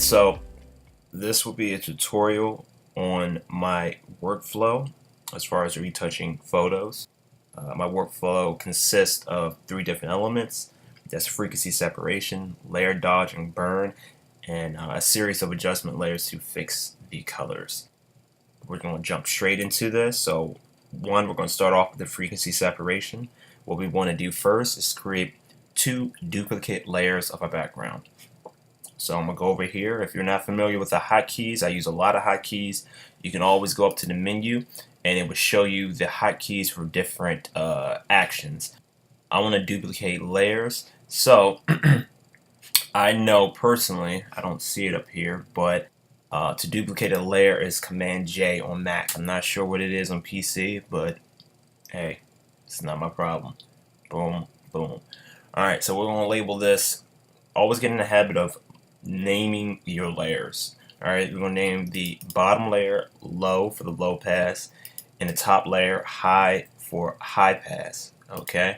Alright, so this will be a tutorial on my workflow as far as retouching photos. My workflow consists of three different elements. That's frequency separation, layer dodge and burn, and a series of adjustment layers to fix the colors. We're going to jump straight into this. So one, we're going to start off with the frequency separation. What we want to do first is create two duplicate layers of a background. So I'm going to go over here. If you're not familiar with the hotkeys, I use a lot of hotkeys. You can always go up to the menu and it will show you the hotkeys for different actions. I want to duplicate layers. So I know personally, I don't see it up here, but to duplicate a layer is Command J on Mac. I'm not sure what it is on PC, but hey, it's not my problem. Boom, boom. Alright, so we're going to label this. Always get in the habit of naming your layers. Alright, we're going to name the bottom layer low for the low pass and the top layer high for high pass. Okay,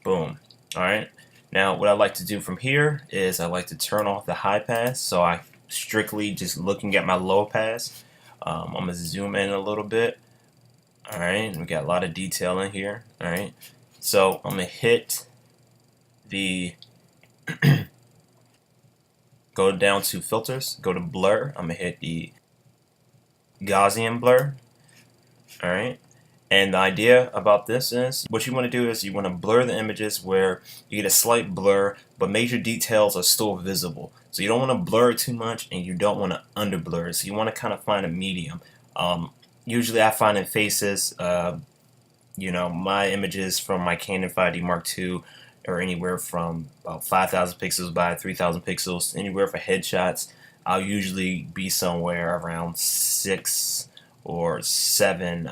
boom. Alright, now what I like to do from here is I like to turn off the high pass, so I strictly just looking at my low pass. I'm going to zoom in a little bit. Alright, we got a lot of detail in here. Alright, so I'm going to hit the go down to filters, go to blur. I'm gonna hit the Gaussian blur. Alright, and the idea about this is what you want to do is you want to blur the images where you get a slight blur but major details are still visible. So you don't want to blur it too much and you don't want to under blur it. So you want to kind of find a medium. Usually I find in faces, my images from my Canon 5D Mark II or anywhere from about 5,000 pixels by 3,000 pixels. Anywhere for headshots, I'll usually be somewhere around 6 or 7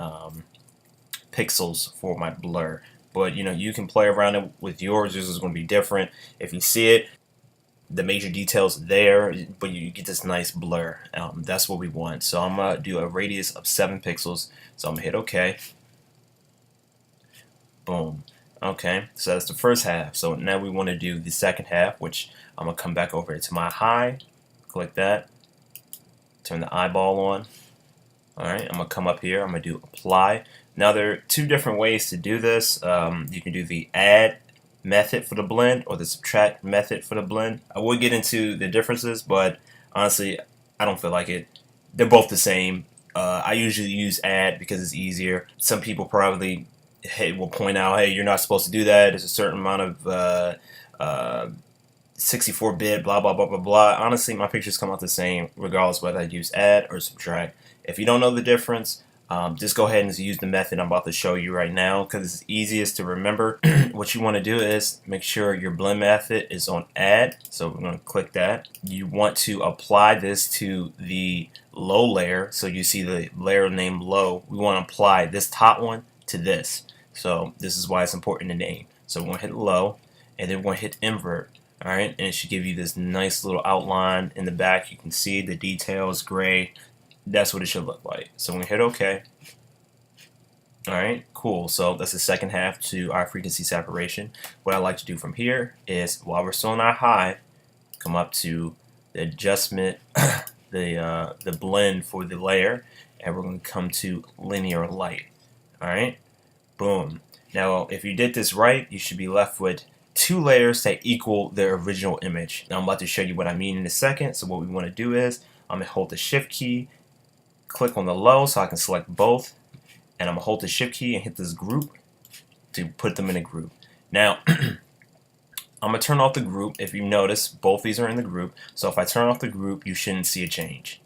pixels for my blur. But you can play around it with yours. Yours is going to be different. If you see it, the major details there, but you get this nice blur. That's what we want. So I'm gonna do a radius of 7 pixels. So I'm gonna hit OK. Boom. Okay, so that's the first half. So now we want to do the second half, which I'm going to come back over to my high, click that, turn the eyeball on. Alright, I'm going to come up here, I'm going to do apply. Now there are two different ways to do this. You can do the add method for the blend or the subtract method for the blend. I would get into the differences, but honestly, I don't feel like it. They're both the same. I usually use add because it's easier. Some people probably will point out, hey, you're not supposed to do that. There's a certain amount of 64-bit, blah, blah, blah, blah, blah. Honestly, my pictures come out the same regardless whether I use add or subtract. If you don't know the difference, just go ahead and use the method I'm about to show you right now because it's easiest to remember. What you want to do is make sure your blend method is on add. So we're going to click that. You want to apply this to the low layer. So you see the layer named low. We want to apply this top one to this. So this is why it's important to name. So we're going to hit low and then we're going to hit invert. Alright, and it should give you this nice little outline in the back. You can see the details gray. That's what it should look like. So we're going to hit OK. Alright, cool. So that's the second half to our frequency separation. What I like to do from here is while we're still in our high, come up to the adjustment, the blend for the layer, and we're going to come to linear light. Alright, boom. Now if you did this right, you should be left with two layers that equal the original image. Now I'm about to show you what I mean in a second. So what we want to do is I'm going to hold the shift key, click on the low so I can select both, and I'm going to hold the shift key and hit this group to put them in a group. Now I'm going to turn off the group. If you notice, both these are in the group. So if I turn off the group, you shouldn't see a change.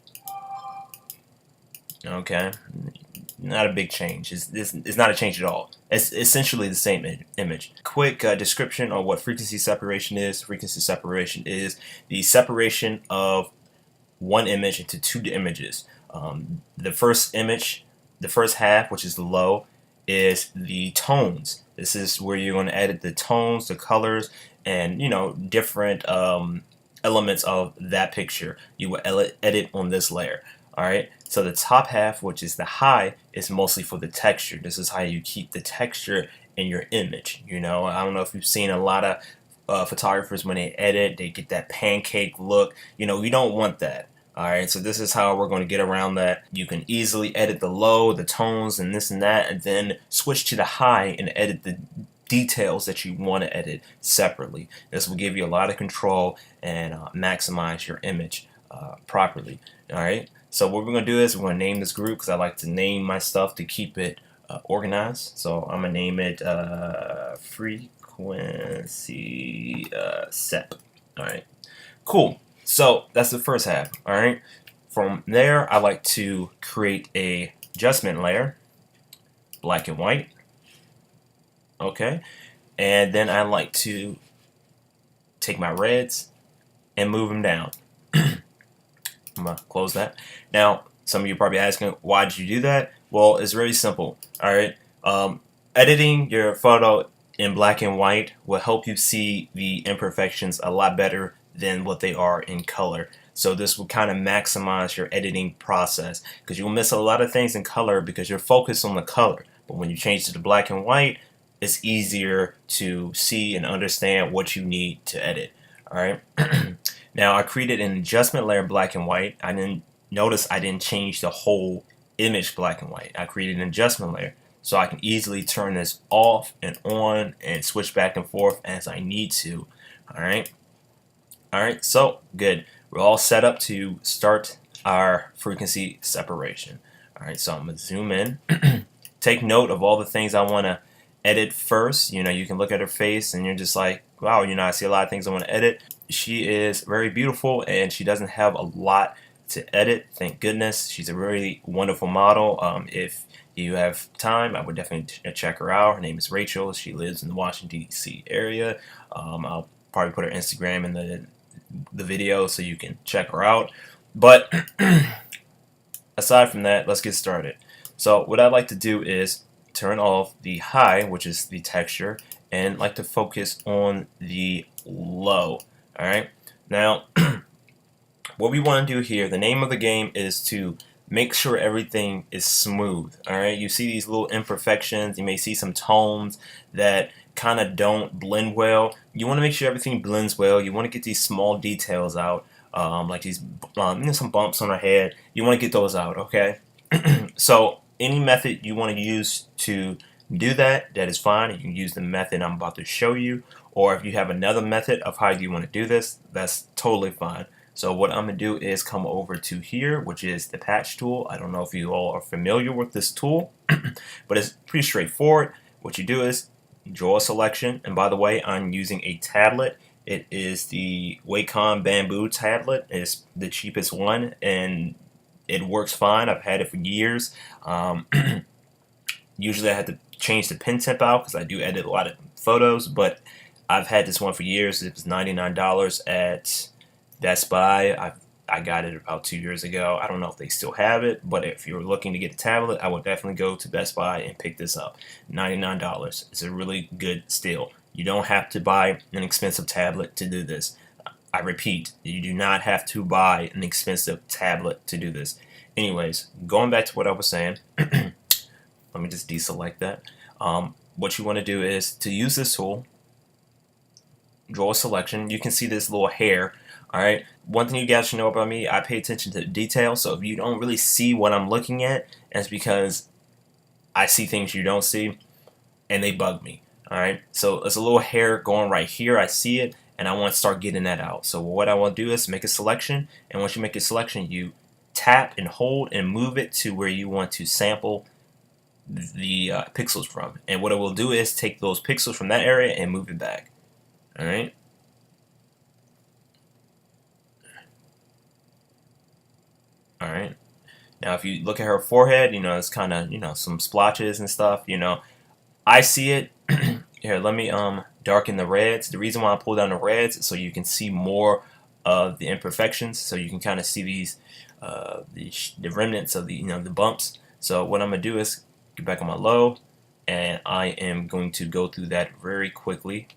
Okay, not a big change. It's not a change at all. It's essentially the same image. Quick description on what frequency separation is. Frequency separation is the separation of one image into two images. The first image, the first half, which is the low, is the tones. This is where you're going to edit the tones, the colors, and different elements of that picture. You will edit on this layer. Alright, so the top half, which is the high, is mostly for the texture. This is how you keep the texture in your image. I don't know if you've seen a lot of photographers, when they edit, they get that pancake look. You know, we don't want that. Alright, so this is how we're going to get around that. You can easily edit the low, the tones, and this and that, and then switch to the high and edit the details that you want to edit separately. This will give you a lot of control and maximize your image properly. Alright, so what we're going to do is we're going to name this group, because I like to name my stuff to keep it organized. So I'm going to name it frequency set. Alright, cool. So that's the first half. Alright, from there I like to create a adjustment layer, black and white. Okay, and then I like to take my reds and move them down. I'm gonna close that. Now some of you are probably asking, why did you do that? Well, it's very simple. Alright, editing your photo in black and white will help you see the imperfections a lot better than what they are in color. So this will kind of maximize your editing process, because you'll miss a lot of things in color because you're focused on the color. But when you change to the black and white, it's easier to see and understand what you need to edit. Alright. Now I created an adjustment layer black and white. I didn't change the whole image black and white. I created an adjustment layer, so I can easily turn this off and on and switch back and forth as I need to. Alright. Alright, so good. We're all set up to start our frequency separation. Alright, so I'm going to zoom in. Take note of all the things I want to edit first. You know, you can look at her face and you're just like, wow, you know, I see a lot of things I want to edit. She is very beautiful and she doesn't have a lot to edit. Thank goodness. She's a really wonderful model. If you have time, I would definitely check her out. Her name is Rachel. She lives in the Washington, D.C. area. I'll probably put her Instagram in the video so you can check her out. But aside from that, let's get started. So what I'd like to do is turn off the high, which is the texture, and like to focus on the low. Alright, now what we want to do here, the name of the game is to make sure everything is smooth. Alright, you see these little imperfections, you may see some tones that kind of don't blend well. You want to make sure everything blends well. You want to get these small details out, like these some bumps on her head. You want to get those out, okay? So any method you want to use to do that, that is fine. You can use the method I'm about to show you, or if you have another method of how you want to do this, that's totally fine. So what I'm going to do is come over to here, which is the patch tool. I don't know if you all are familiar with this tool, but it's pretty straightforward. What you do is draw a selection, and by the way, I'm using a tablet. It is the Wacom Bamboo tablet. It's the cheapest one, and it works fine. I've had it for years. Usually I had to change the pen tip out because I do edit a lot of photos, but I've had this one for years. It was $99 at Best Buy. I got it about 2 years ago. I don't know if they still have it, but if you're looking to get a tablet, I would definitely go to Best Buy and pick this up. $99. It's a really good steal. You don't have to buy an expensive tablet to do this. I repeat, you do not have to buy an expensive tablet to do this. Anyways, going back to what I was saying, let me just deselect that. What you want to do is to use this tool, draw a selection. You can see this little hair. Alright, one thing you guys should know about me, I pay attention to detail. So if you don't really see what I'm looking at, it's because I see things you don't see and they bug me. Alright, so there's a little hair going right here. I see it and I want to start getting that out. So what I want to do is make a selection, and once you make a selection, you tap and hold and move it to where you want to sample the pixels from. And what it will do is take those pixels from that area and move it back. Alright. Alright. Now if you look at her forehead, you know, it's kind of, you know, some splotches and stuff, you know. I see it. Here, let me darken the reds. The reason why I pull down the reds is so you can see more of the imperfections, so you can kind of see these the remnants of the, you know, the bumps. So what I'm gonna do is get back on my low, and I am going to go through that very quickly.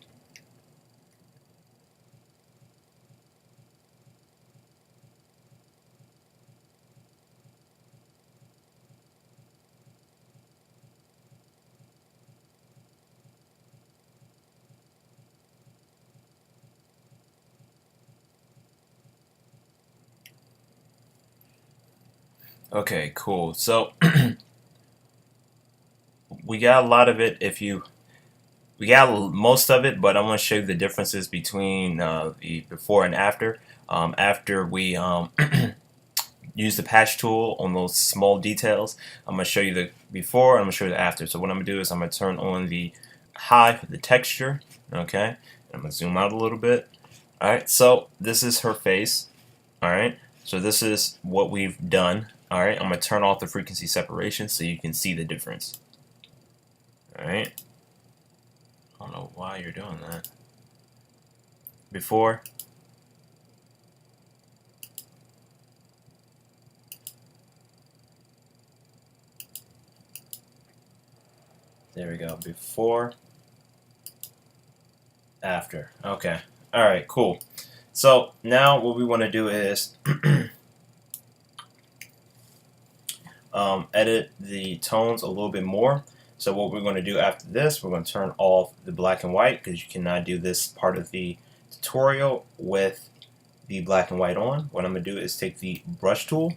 Okay, cool. So we got a lot of it. We got most of it, but I want to show you the differences between the before and after. After we use the patch tool on those small details, I'm going to show you the before and I'm going to show you the after. So what I'm going to do is I'm going to turn on the high for the texture. Okay, I'm going to zoom out a little bit. Alright, so this is her face. Alright, so this is what we've done. Alright, I'm going to turn off the frequency separation so you can see the difference. Alright, I don't know why you're doing that. Before. There we go. Before. After. Okay. Alright, cool. So now what we want to do is edit the tones a little bit more. So what we're going to do after this, we're going to turn off the black and white because you cannot do this part of the tutorial with the black and white on. What I'm going to do is take the brush tool.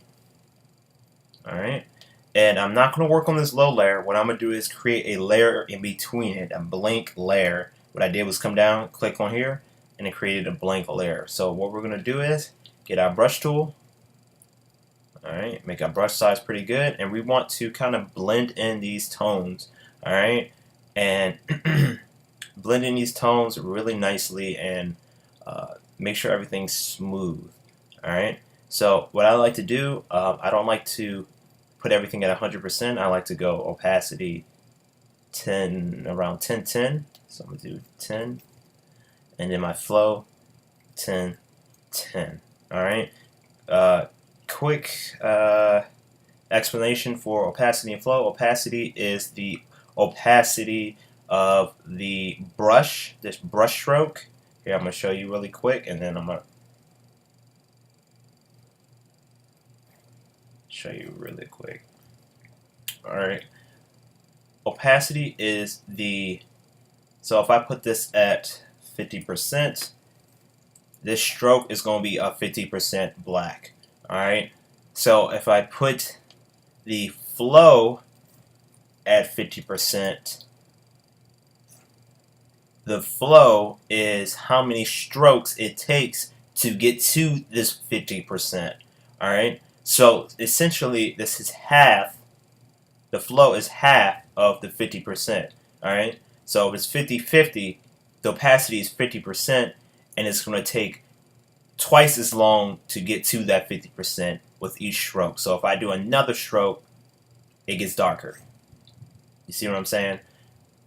Alright. And I'm not going to work on this low layer. What I'm going to do is create a layer in between it, a blank layer. What I did was come down, click on here, and it created a blank layer. So what we're going to do is get our brush tool. Alright, make our brush size pretty good, and we want to kind of blend in these tones. Alright, and blend in these tones really nicely and make sure everything's smooth. Alright, so what I like to do, I don't like to put everything at 100%. I like to go opacity 10, around 10-10. So I'm going to do 10, and then my flow 10-10. Alright, quick explanation for opacity and flow. Opacity is the opacity of the brush, this brush stroke. Here, I'm going to show you really quick, and then I'm going to show you really quick. Alright. Opacity is the, so if I put this at 50%, this stroke is going to be a 50% black. Alright. So if I put the flow at 50%, the flow is how many strokes it takes to get to this 50%. Alright. So essentially this is half, the flow is half of the 50%. Alright. So if it's 50-50, the opacity is 50%, and it's going to take twice as long to get to that 50% with each stroke. So if I do another stroke, it gets darker. You see what I'm saying?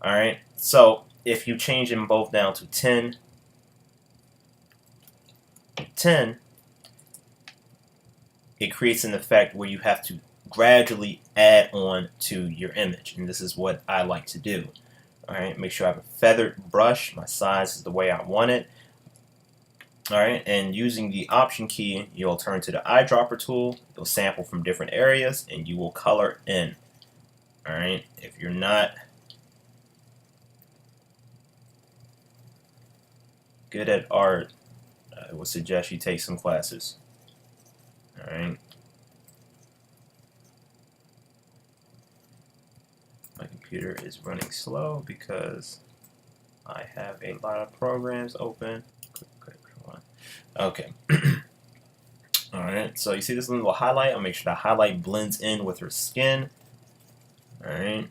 Alright, so if you change them both down to 10, 10, it creates an effect where you have to gradually add on to your image. And this is what I like to do. Alright, make sure I have a feathered brush. My size is the way I want it. Alright, and using the option key, you'll turn to the eyedropper tool. You'll sample from different areas, and you will color in. Alright, if you're not good at art, I would suggest you take some classes. Alright. My computer is running slow because I have a lot of programs open. Okay. Alright, so you see this little highlight? I'll make sure the highlight blends in with her skin. Alright.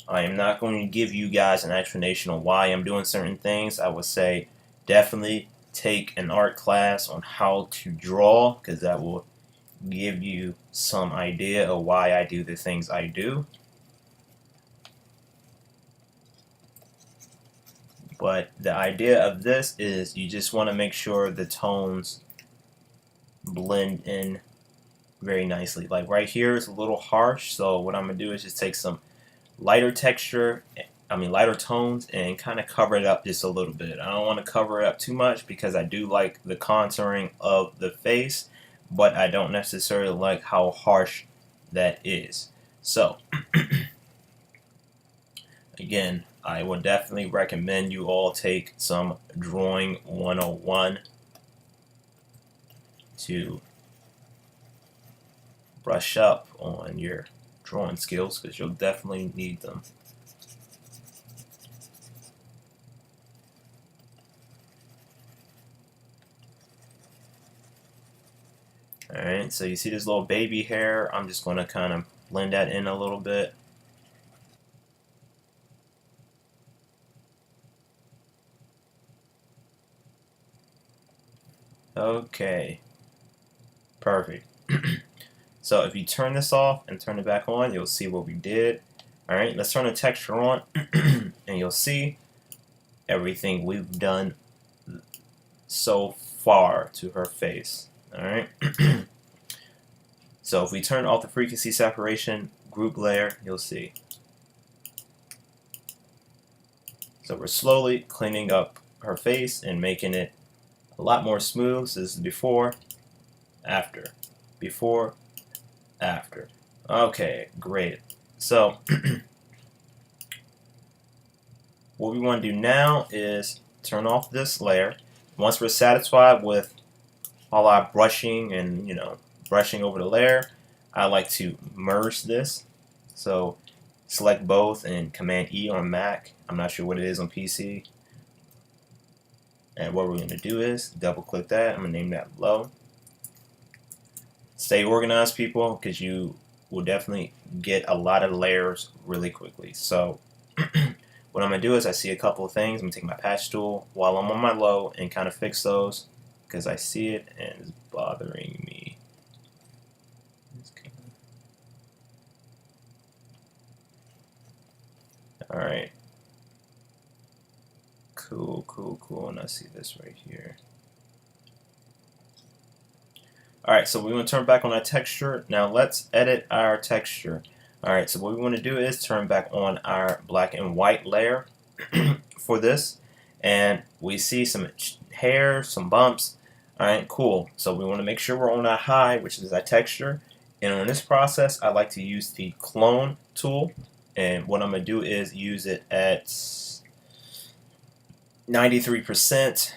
I am not going to give you guys an explanation on why I'm doing certain things. I would say definitely take an art class on how to draw, because that will give you some idea of why I do the things I do. But the idea of this is you just want to make sure the tones blend in very nicely. Like right here is a little harsh, so what I'm going to do is just take some lighter lighter tones and kind of cover it up just a little bit. I don't want to cover it up too much because I do like the contouring of the face, but I don't necessarily like how harsh that is. So again, I would definitely recommend you all take some Drawing 101 to brush up on your drawing skills because you'll definitely need them. Alright, so you see this little baby hair. I'm just going to kind of blend that in a little bit. Okay, perfect. So if you turn this off and turn it back on, you'll see what we did. Alright, let's turn the texture on and you'll see everything we've done so far to her face. Alright. So if we turn off the frequency separation group layer, you'll see. So we're slowly cleaning up her face and making it a lot more smooth. So this is before, after, before, after. Okay, great. So what we want to do now is turn off this layer. Once we're satisfied with all our brushing and brushing over the layer, I like to merge this. So select both and Command E on Mac. I'm not sure what it is on PC. And what we're going to do is double click that. I'm going to name that low. Stay organized, people, because you will definitely get a lot of layers really quickly. So what I'm going to do is I see a couple of things. I'm going to take my patch tool while I'm on my low and kind of fix those because I see it and it's bothering me. Alright. Cool. And I see this right here. Alright, so we want to turn back on our texture. Now let's edit our texture. Alright, so what we want to do is turn back on our black and white layer for this. And we see some hair, some bumps. Alright, cool. So we want to make sure we're on our high, which is our texture. And on this process, I like to use the clone tool. And what I'm going to do is use it at 93%.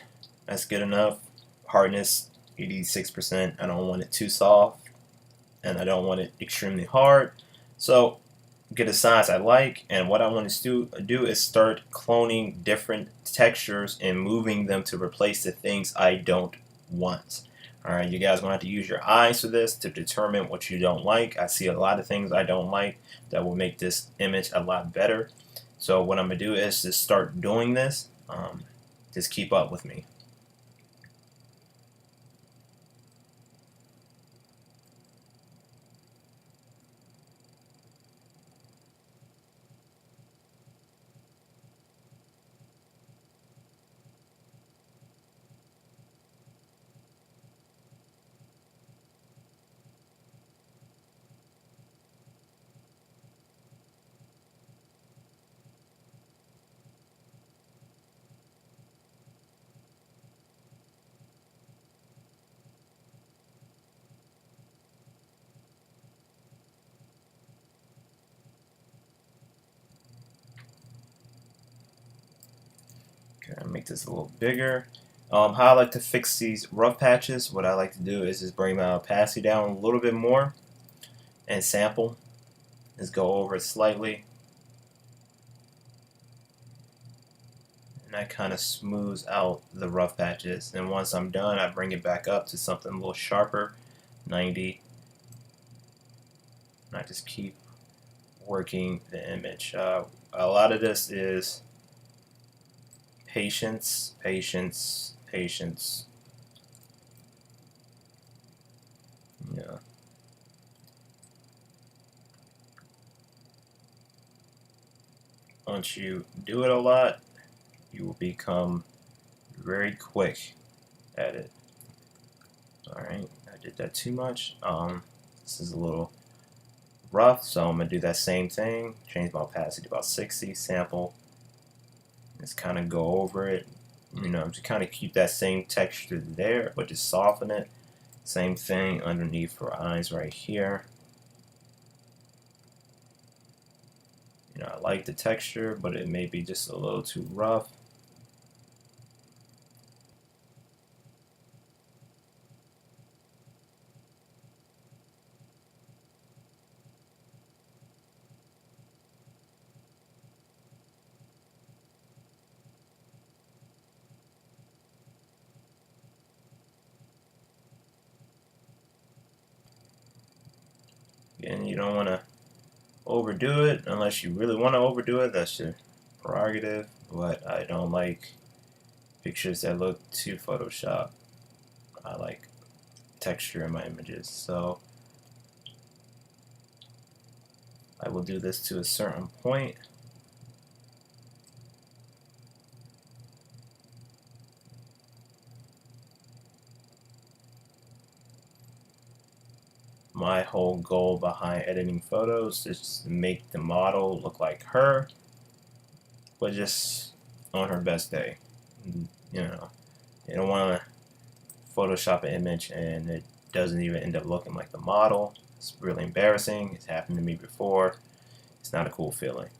That's good enough. Hardness 86%. I don't want it too soft and I don't want it extremely hard. So get a size I like, and what I want to do is start cloning different textures and moving them to replace the things I don't want. Alright, you guys are going to have to use your eyes for this to determine what you don't like. I see a lot of things I don't like that will make this image a lot better. So what I'm going to do is just start doing this. Just keep up with me. Okay, make this a little bigger. How I like to fix these rough patches, what I like to do is just bring my opacity down a little bit more and sample. Just go over it slightly. And that kind of smooths out the rough patches. And once I'm done, I bring it back up to something a little sharper, 90. And I just keep working the image. A lot of this is patience. Yeah. Once you do it a lot, you will become very quick at it. Alright, I did that too much. This is a little rough, so I'm going to do that same thing. Change my opacity to about 60, sample. Just kind of go over it. To kind of keep that same texture there, but just soften it. Same thing underneath her eyes right here. I like the texture, but it may be just a little too rough. Again, you don't want to overdo it unless you really want to overdo it. That's your prerogative. But I don't like pictures that look too Photoshop. I like texture in my images, so I will do this to a certain point. My whole goal behind editing photos is to make the model look like her, but just on her best day. You know, you don't want to Photoshop an image and it doesn't even end up looking like the model. It's really embarrassing. It's happened to me before. It's not a cool feeling.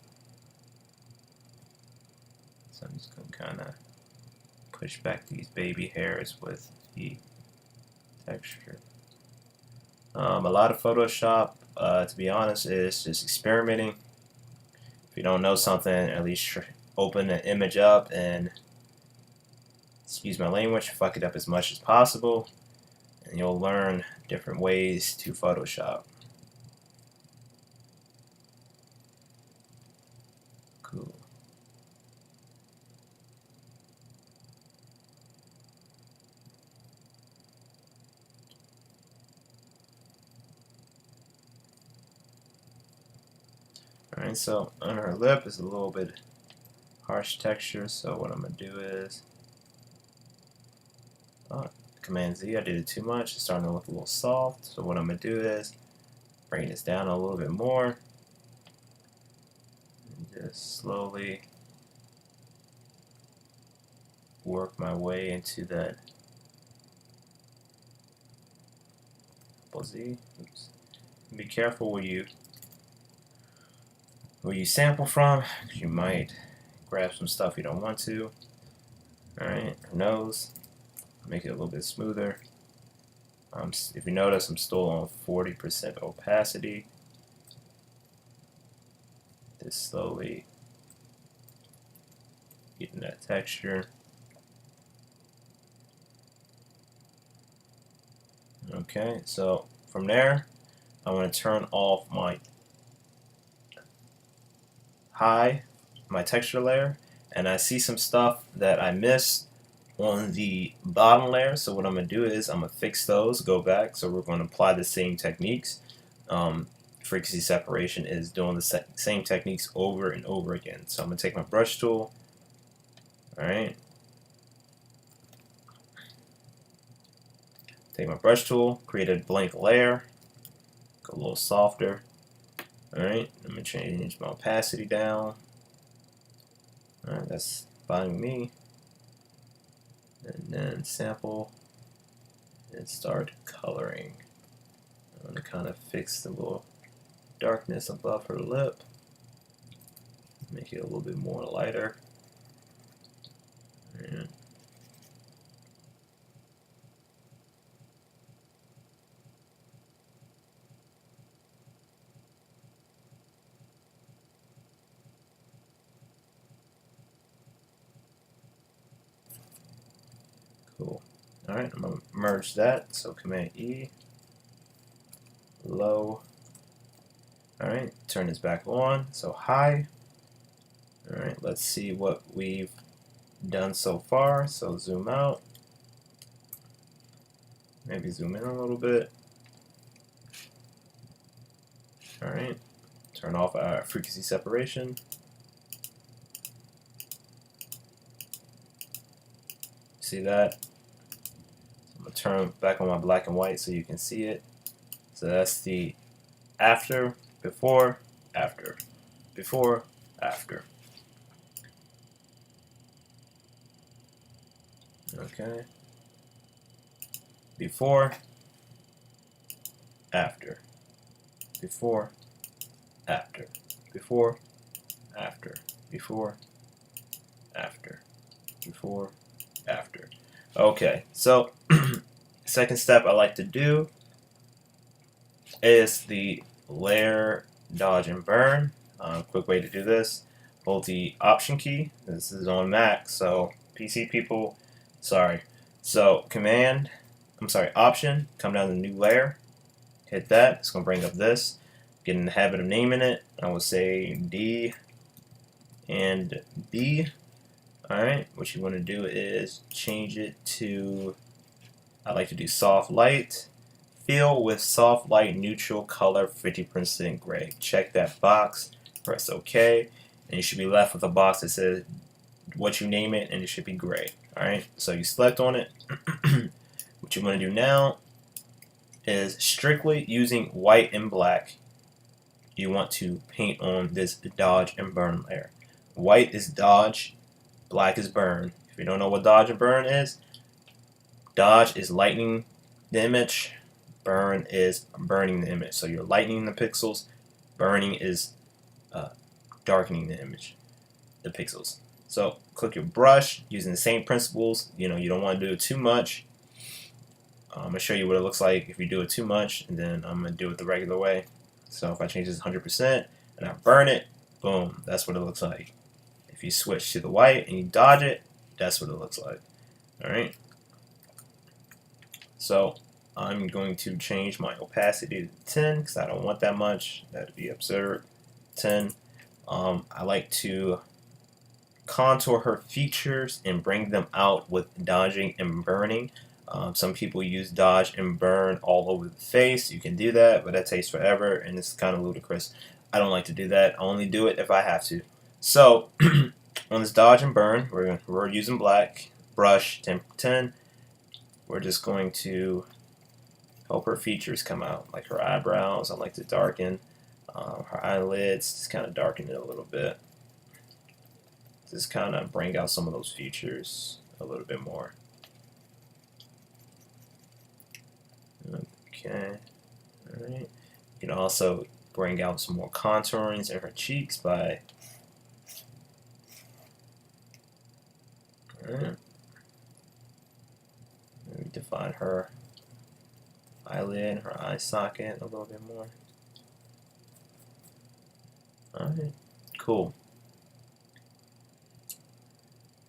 So I'm just going to kind of push back these baby hairs with the texture. A lot of Photoshop, to be honest, is just experimenting. If you don't know something, at least open an image up and, excuse my language, fuck it up as much as possible, and you'll learn different ways to Photoshop. Cool. Alright, so on her lip is a little bit harsh texture, so what I'm going to do is, Command Z, I did it too much, it's starting to look a little soft, so what I'm going to do is bring this down a little bit more, and just slowly work my way into that Z. Oops. Be careful where you sample from, because you might grab some stuff you don't want to. Alright, her nose, make it a little bit smoother. If you notice, I'm still on 40% opacity. Just slowly getting that texture. Okay, so from there, I want to turn off my my texture layer, and I see some stuff that I missed on the bottom layer. So what I'm going to do is I'm going to fix those, go back. So we're going to apply the same techniques. Frequency separation is doing the same techniques over and over again. So I'm going to take my brush tool. Alright. Take my brush tool, create a blank layer, go a little softer. Alright, I'm going to change my opacity down. Alright, that's fine with me. And then sample and start coloring. I'm going to kind of fix the little darkness above her lip, make it a little bit more lighter. And cool. Alright, I'm going to merge that, so Command E, low. Alright, turn this back on, so high. Alright, let's see what we've done so far. So zoom out, maybe zoom in a little bit. Alright, turn off our frequency separation. See that? I'm going to turn back on my black and white so you can see it. So that's the after, before, after, before, after. Okay. Before, after, before, after, before, after, before, after, before, after. Okay, so second step I like to do is the layer dodge and burn. Quick way to do this: hold the Option key. This is on Mac, so PC people, sorry. So Option, come down to new layer, hit that. It's gonna bring up this. get in the habit of naming it. I will say D and B. Alright, what you want to do is change it to, I like to do soft light. Fill with soft light neutral color 50% gray. Check that box, press OK, and you should be left with a box that says what you name it, and it should be gray. Alright, so you select on it. What you want to do now is strictly using white and black. You want to paint on this dodge and burn layer. White is dodge, black is burn. If you don't know what dodge and burn is, dodge is lightening the image, burn is burning the image. So you're lightening the pixels, burning is darkening the image, the pixels. So click your brush using the same principles. You don't want to do it too much. I'm going to show you what it looks like if you do it too much, and then I'm going to do it the regular way. So if I change this 100% and I burn it, boom, that's what it looks like. If you switch to the white and you dodge it, that's what it looks like. Alright. So I'm going to change my opacity to 10 because I don't want that much. That would be absurd. 10. I like to contour her features and bring them out with dodging and burning. Some people use dodge and burn all over the face. You can do that, but that takes forever and it's kind of ludicrous. I don't like to do that. I only do it if I have to. So on this dodge and burn, we're using black brush 10. We're just going to help her features come out, like her eyebrows. I like to darken her eyelids. Just kind of darken it a little bit. Just kind of bring out some of those features a little bit more. Okay, alright. You can also bring out some more contourings in her cheeks by maybe define her eyelid, her eye socket a little bit more. Alright, cool.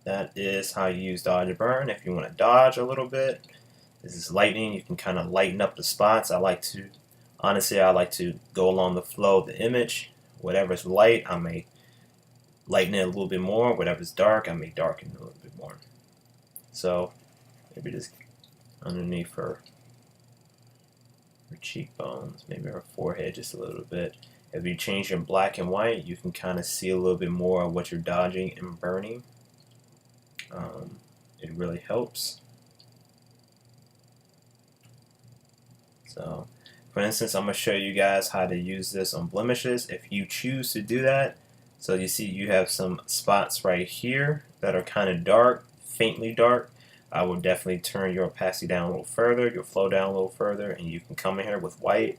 That is how you use dodge and burn. If you want to dodge a little bit, this is lightning. You can kind of lighten up the spots. Honestly, I like to go along the flow of the image. Whatever's light, I may lighten it a little bit more. Whatever's dark, I may darken it a little bit more. So maybe just underneath her cheekbones, maybe her forehead just a little bit. If you change in black and white, you can kind of see a little bit more of what you're dodging and burning. It really helps. So, for instance, I'm going to show you guys how to use this on blemishes if you choose to do that. So you see you have some spots right here that are kind of dark, faintly dark. I will definitely turn your opacity down a little further, your flow down a little further, and you can come in here with white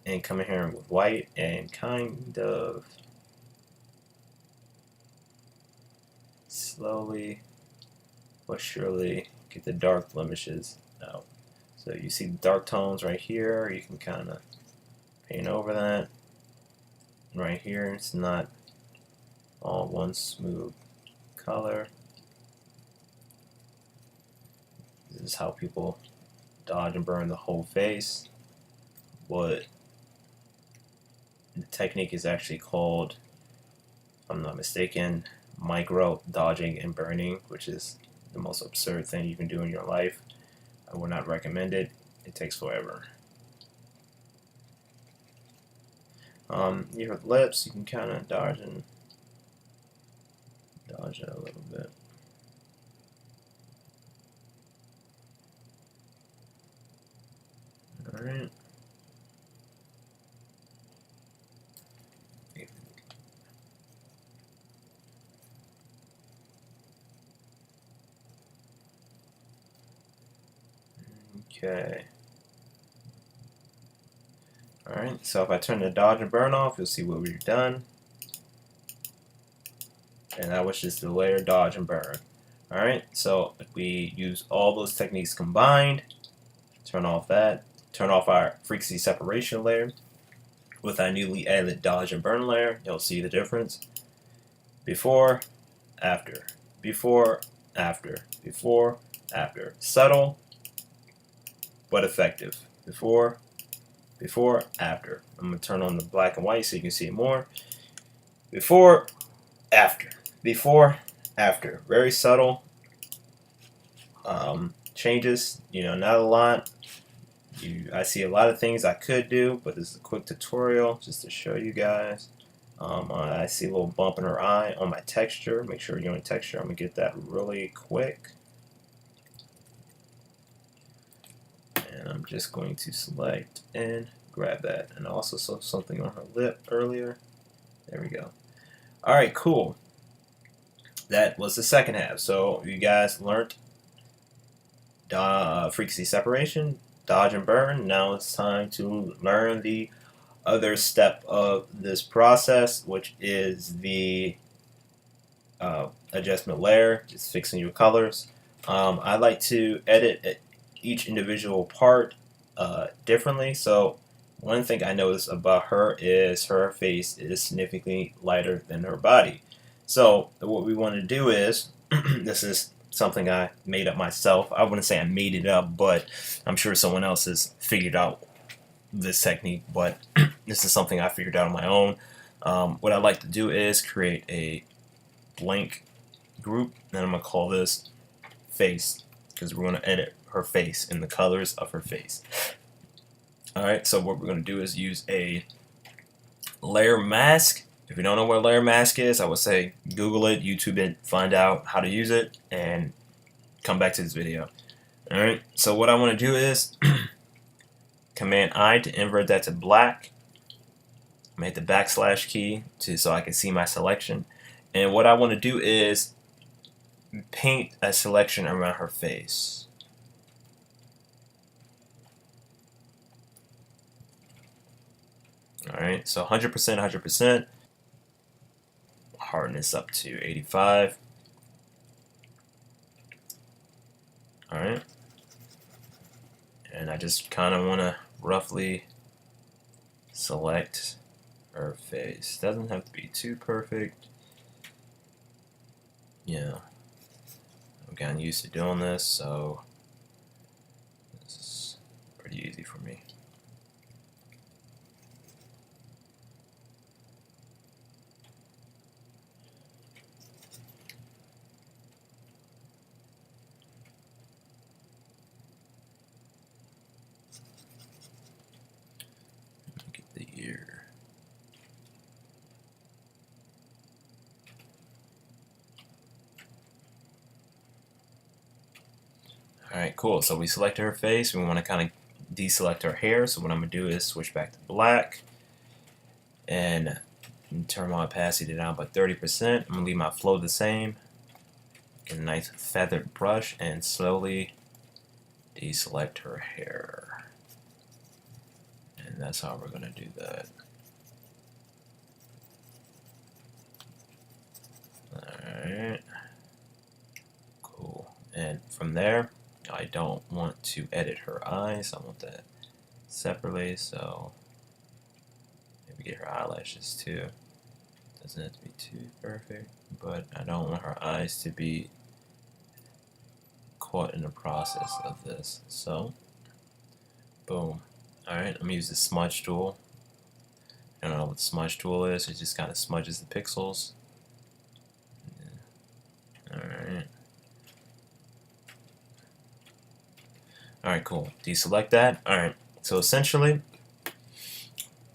and come in here with white and kind of slowly but surely get the dark blemishes out. So you see the dark tones right here, you can kind of paint over that. Right here, it's not all one smooth color. This is how people dodge and burn the whole face. What the technique is actually called, if I'm not mistaken, micro dodging and burning, which is the most absurd thing you can do in your life. I would not recommend it. It takes forever. Your lips, you can kind of dodge it a little bit. Alright. Okay. Alright, so if I turn the dodge and burn off, you'll see what we've done. And that was just the layer dodge and burn. Alright, so if we use all those techniques combined, turn off our frequency separation layer with our newly added dodge and burn layer, you'll see the difference. Before, after, before, after, before, after. Subtle, but effective. Before, Before, after. I'm going to turn on the black and white so you can see it more. Before, after. Before, after. Very subtle changes. You know, not a lot. I see a lot of things I could do, but this is a quick tutorial just to show you guys. I see a little bump in her eye on my texture. Make sure you're on texture. I'm going to get that really quick. And I'm just going to select and grab that. And I also saw something on her lip earlier. There we go. Alright, cool. That was the second half. So you guys learned frequency separation, dodge and burn. Now it's time to learn the other step of this process, which is the adjustment layer, just fixing your colors. I like to edit each individual part differently. So one thing I noticed about her is her face is significantly lighter than her body. So what we want to do is, this is something I made up myself. I wouldn't say I made it up, but I'm sure someone else has figured out this technique, but this is something I figured out on my own. What I like to do is create a blank group, and I'm going to call this face, because we're going to edit her face and the colors of her face. Alright, so what we're going to do is use a layer mask. If you don't know what a layer mask is, I would say Google it, YouTube it, find out how to use it, and come back to this video. Alright, so what I want to do is Command I to invert that to black. I'm going to hit the backslash key so I can see my selection. And what I want to do is paint a selection around her face. Alright, so 100%, 100%. Hardness up to 85. Alright. And I just kind of want to roughly select her face. Doesn't have to be too perfect. Yeah. I've gotten used to doing this, so this is pretty easy for me. Get the ear. Alright, cool. So we selected her face. We want to kind of deselect her hair. So what I'm going to do is switch back to black and turn my opacity down by 30%. I'm going to leave my flow the same. Get a nice feathered brush and slowly deselect her hair. And that's how we're going to do that. Alright. Cool. And from there, I don't want to edit her eyes. I want that separately, so maybe get her eyelashes too. Doesn't have to be too perfect, but I don't want her eyes to be caught in the process of this. So, boom. Alright, I'm going to use the smudge tool. I don't know what the smudge tool is. It just kind of smudges the pixels. Alright. Alright, cool. Deselect that. Alright, so essentially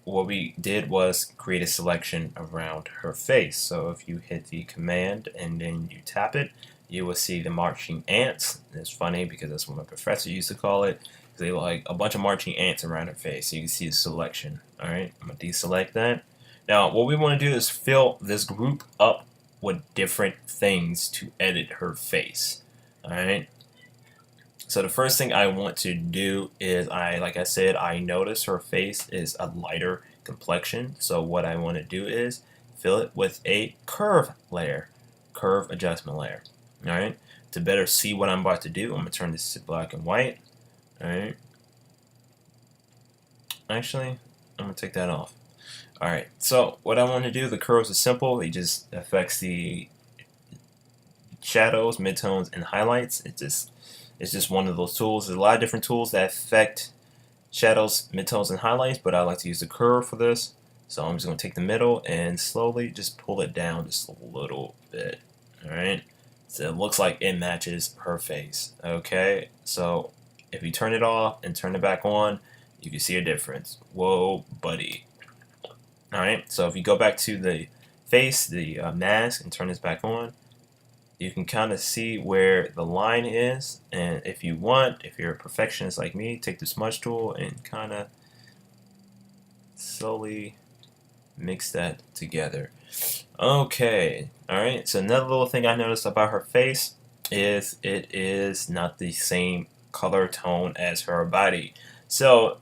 what we did was create a selection around her face. So if you hit the command and then you tap it, you will see the marching ants. It's funny because that's what my professor used to call it. They look like a bunch of marching ants around her face. So you can see the selection. Alright, I'm going to deselect that. Now what we want to do is fill this group up with different things to edit her face. Alright. So the first thing I want to do is, like I said, I notice her face is a lighter complexion. So what I want to do is fill it with a curve layer, curve adjustment layer. Alright. To better see what I'm about to do, I'm going to turn this to black and white. Alright. Actually, I'm going to take that off. Alright, so what I want to do, the curves are simple. It just affects the shadows, midtones, and highlights. It's just one of those tools. There's a lot of different tools that affect shadows, midtones, and highlights, but I like to use the curve for this. So I'm just going to take the middle and slowly just pull it down just a little bit. Alright, so it looks like it matches her face. Okay, so if you turn it off and turn it back on, you can see a difference. Whoa, buddy. Alright, so if you go back to the face, the mask, and turn this back on, you can kind of see where the line is. And if you want, if you're a perfectionist like me, take the smudge tool and kind of slowly mix that together. Okay, alright, so another little thing I noticed about her face is it is not the same color tone as her body. So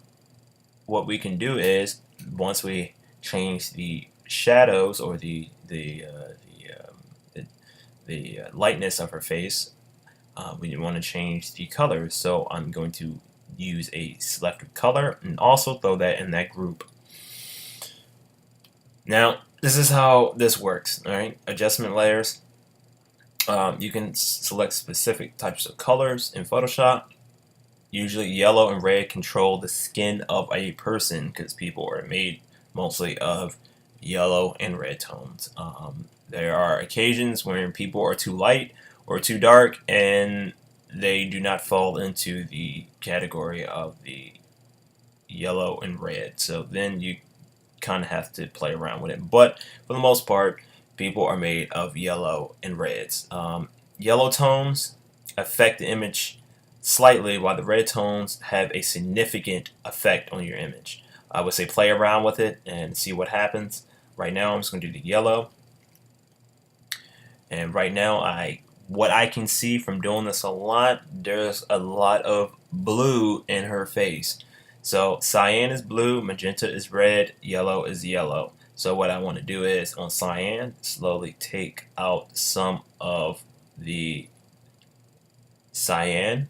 what we can do is, once we change the shadows or the lightness of her face, we want to change the colors. So I'm going to use a selective color and also throw that in that group. Now, this is how this works. All right, adjustment layers. You can select specific types of colors in Photoshop. Usually yellow and red control the skin of a person because people are made mostly of yellow and red tones. There are occasions when people are too light or too dark and they do not fall into the category of the yellow and red. So then you kind of have to play around with it. But for the most part, people are made of yellow and reds. Yellow tones affect the image slightly, while the red tones have a significant effect on your image. I would say play around with it and see what happens. Right now, I'm just going to do the yellow. And right now, what I can see from doing this a lot, there's a lot of blue in her face. So cyan is blue, magenta is red, yellow is yellow. So what I want to do is on cyan, slowly take out some of the cyan.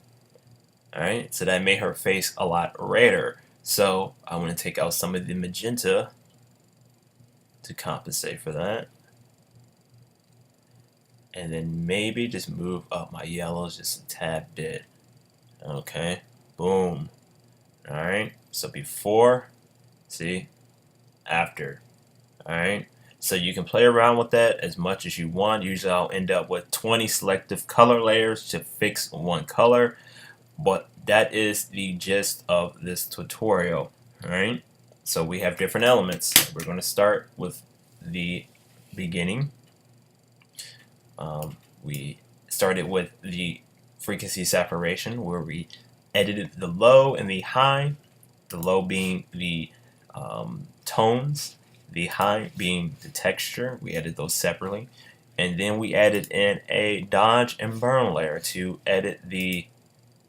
Alright, so that made her face a lot redder. So I want to take out some of the magenta to compensate for that. And then maybe just move up my yellows just a tad bit. Okay, boom. Alright, so before, see, after. Alright, so you can play around with that as much as you want. Usually I'll end up with 20 selective color layers to fix one color. But that is the gist of this tutorial. Alright, so we have different elements. We're going to start with the beginning. We started with the frequency separation, where we edited the low and the high, the low being the tones, the high being the texture. We edited those separately, and then we added in a dodge and burn layer to edit the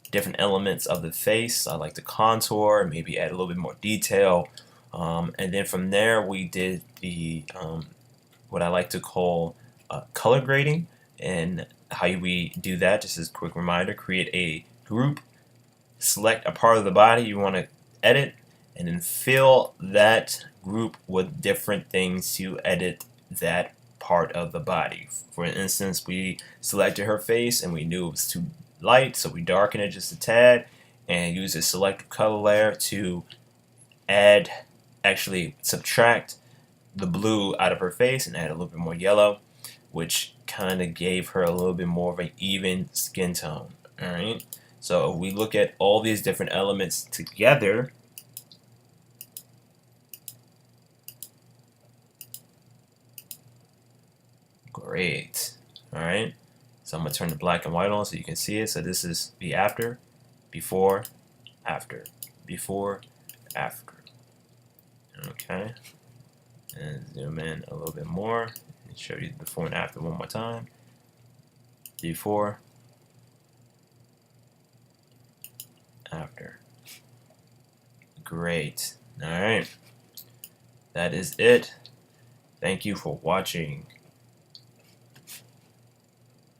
different elements of the face. I like the contour, maybe add a little bit more detail, and then from there we did the what I like to call color grading. And how we do that, just as a quick reminder, create a group, select a part of the body you want to edit, and then fill that group with different things to edit that part of the body. For instance, we selected her face and we knew it was too light, so we darkened it just a tad and use a selective color layer to actually subtract the blue out of her face and add a little bit more yellow, which kind of gave her a little bit more of an even skin tone. Alright, so if we look at all these different elements together, great. Alright, so I'm going to turn the black and white on so you can see it. So this is the after, before, after, before, after. Okay, and zoom in a little bit more and show you the before and after one more time. Before, after. Great. Alright, that is it. Thank you for watching.